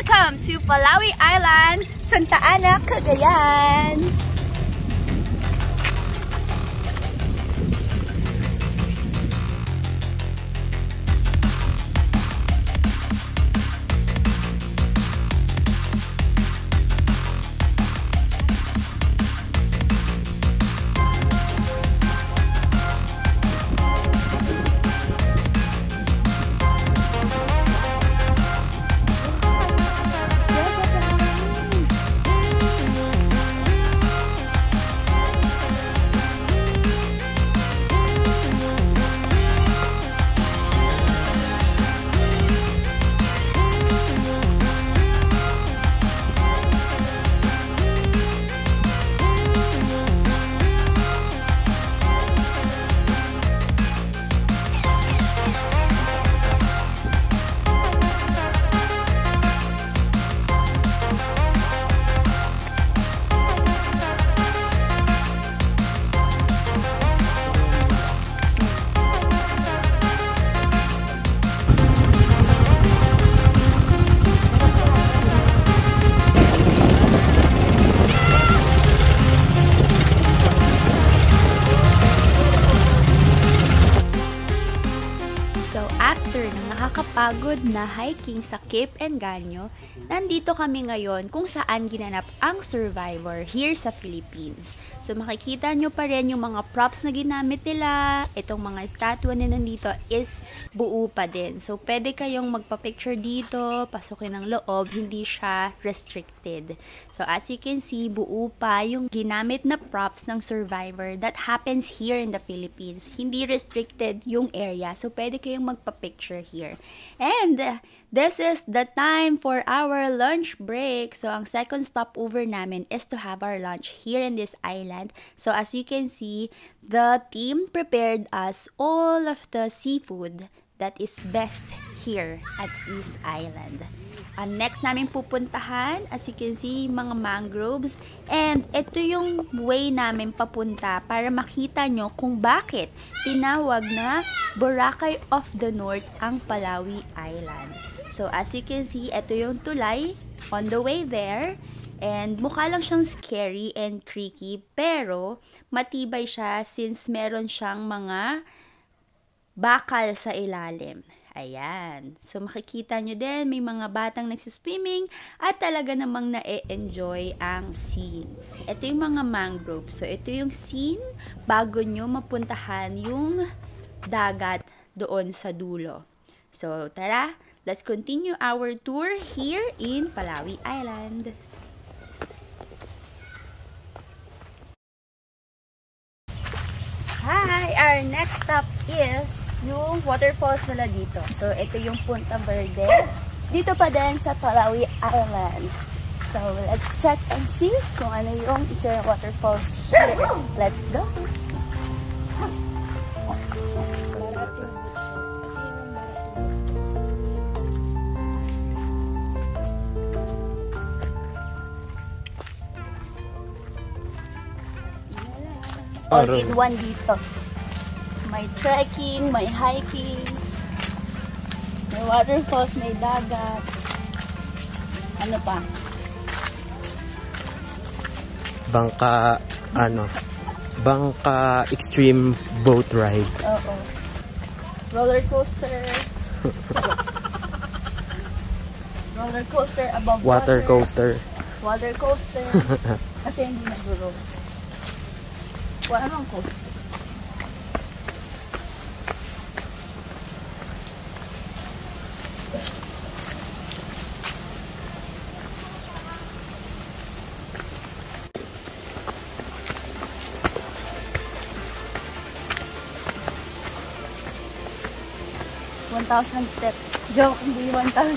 Welcome to Palawi Island, Santa Ana, Cagayan. Nakakapagod na hiking sa Cape Engaño, nandito kami ngayon kung saan ginanap ang Survivor here sa Philippines. So makikita nyo pa rin yung mga props na ginamit nila. Itong mga statue na nandito is buo pa din. So pwede kayong magpa-picture dito, pasukin ng loob, hindi siya restricted. So as you can see, buo pa yung ginamit na props ng Survivor that happens here in the Philippines. Hindi restricted yung area. So pwede kayong magpa-picture here. And this is the time for our lunch break. So ang second stopover namin is to have our lunch here in this island. So as you can see, the team prepared us all of the seafood that is best here at this island. Ang next namin pupuntahan, as you can see, mga mangroves. And ito yung way namin papunta para makita nyo kung bakit tinawag na Boracay of the North ang Palawi Island. So as you can see, ito yung tulay on the way there. And mukha lang siyang scary and creaky, pero matibay siya since meron siyang mga bakal sa ilalim. Ayan. So, makikita nyo din, may mga batang nagsiswimming at talaga namang na-enjoy ang scene. Ito yung mga mangrove. So, ito yung scene bago nyo mapuntahan yung dagat doon sa dulo. So, tara, let's continue our tour here in Palawi Island. Hi! Our next stop is yung waterfalls nila dito. So, ito yung Punta Verde. Dito pa din sa Palawi Island. So, let's check and see kung ano yung itsura ng waterfalls here. Let's go! All in one dito. May trekking, may hiking, may waterfalls, may dagat. Ano pa? Bangka extreme boat ride. Oo. Roller coaster. Roller coaster above water. Coaster. Water coaster. Kasi hindi nag-roll. Anong coaster? $1,000 steps. Joke, hindi 1,000.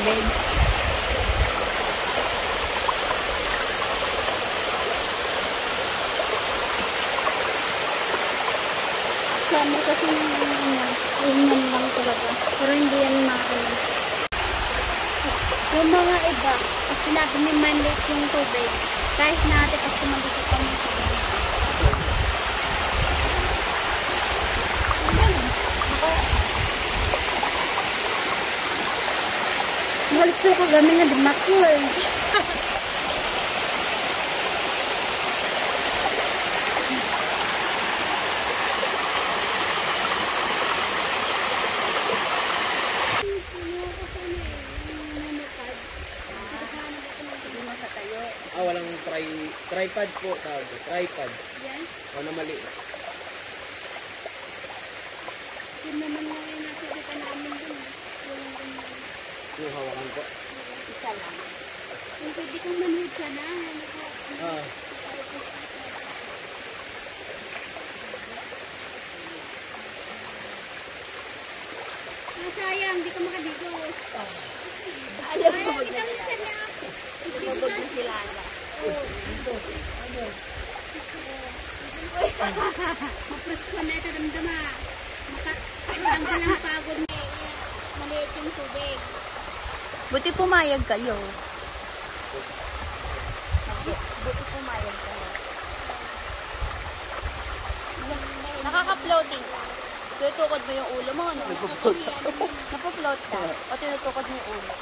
tubig. Summer kasi ingan lang talaga. Pero hindi yan makakala. Yung mga iba, pag sinabi may manlit yung tubig, kahit natin pag sumagit ka mo sa ganun. Gusto ko kami nga dimakul. Walang tripod po tawag. Tripod. Yan. O na mali. Yun naman nga yung nakikita namin dun. Yung hawakan po. Isa lang. Kung pwede kang manood sana. Ah. Sayang, di ka makadigo. Ayaw Ay, ko kita mo sana. Mabog na sila na. Mapres ko na ito damdama. Tanggal ang pagod na maliit yung tubig. Buti pumayag kayo. Buti pumayag kayo. Nakaka-floating ka. Tinutukod mo yung ulo mo, ano? Napufloat ka. O tinutukod mo yung ulo.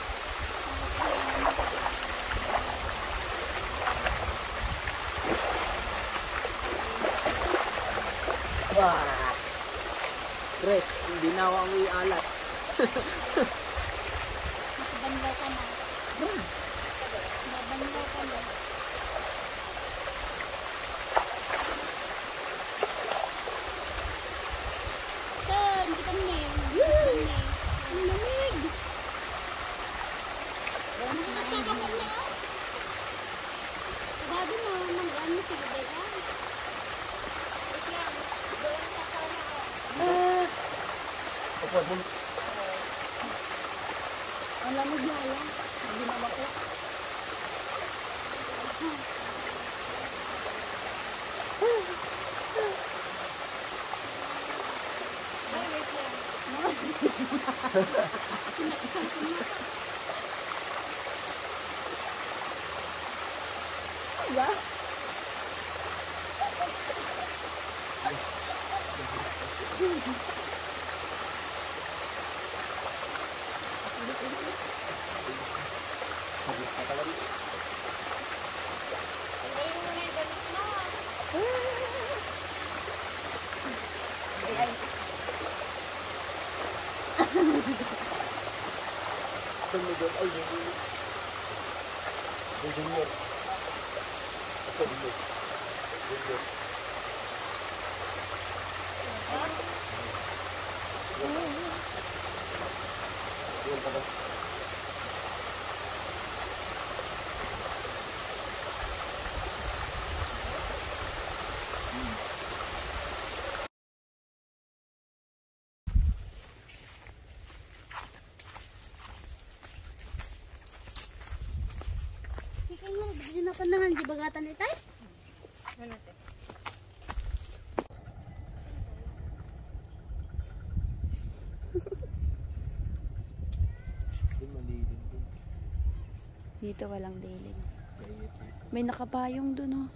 Wow. Fresh. Hindi na ako ang ialat. Banlaw ka na. Banlaw ka na. Tan, kita mo eh. Ang lamig. Nakakasaka mo na. Bago mo, mag-ano sila dito. Ang lamig na yan. Hindi na ako. Pinakasal ko na. Diba? Bigyan na pandangan di bagatan itay. Ano te? Dito walang dilig. May nakapayong dun, oh.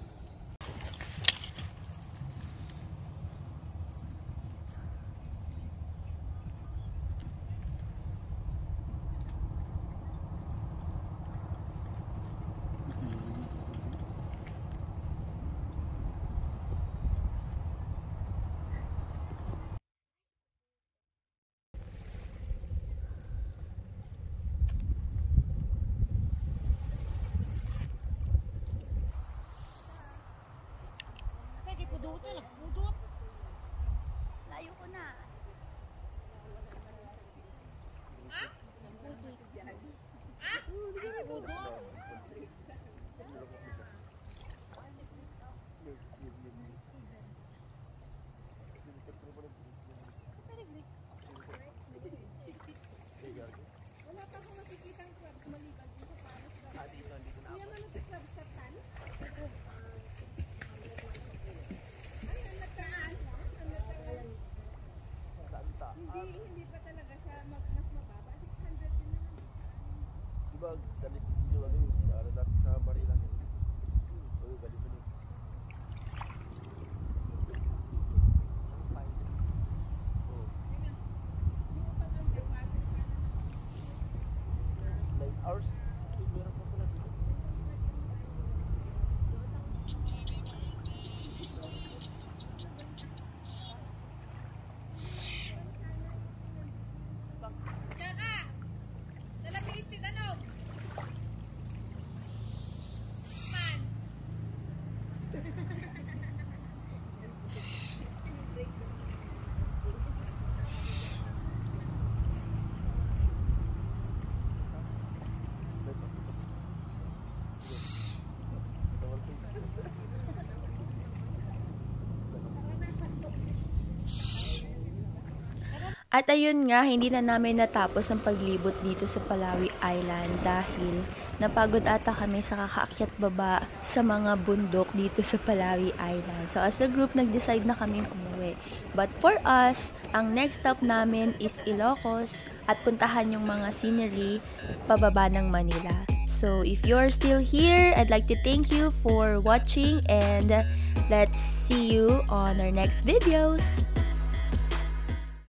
Layo ko na. Wala pa akong nakikitang At ayun nga, hindi na namin natapos ang paglibot dito sa Palawi Island dahil napagod ata kami sa kakaakyat baba sa mga bundok dito sa Palawi Island. So as a group, nag-decide na kaming umuwi. But for us, ang next stop namin is Ilocos at puntahan yung mga scenery pababa ng Manila. So if you're still here, I'd like to thank you for watching and let's see you on our next videos.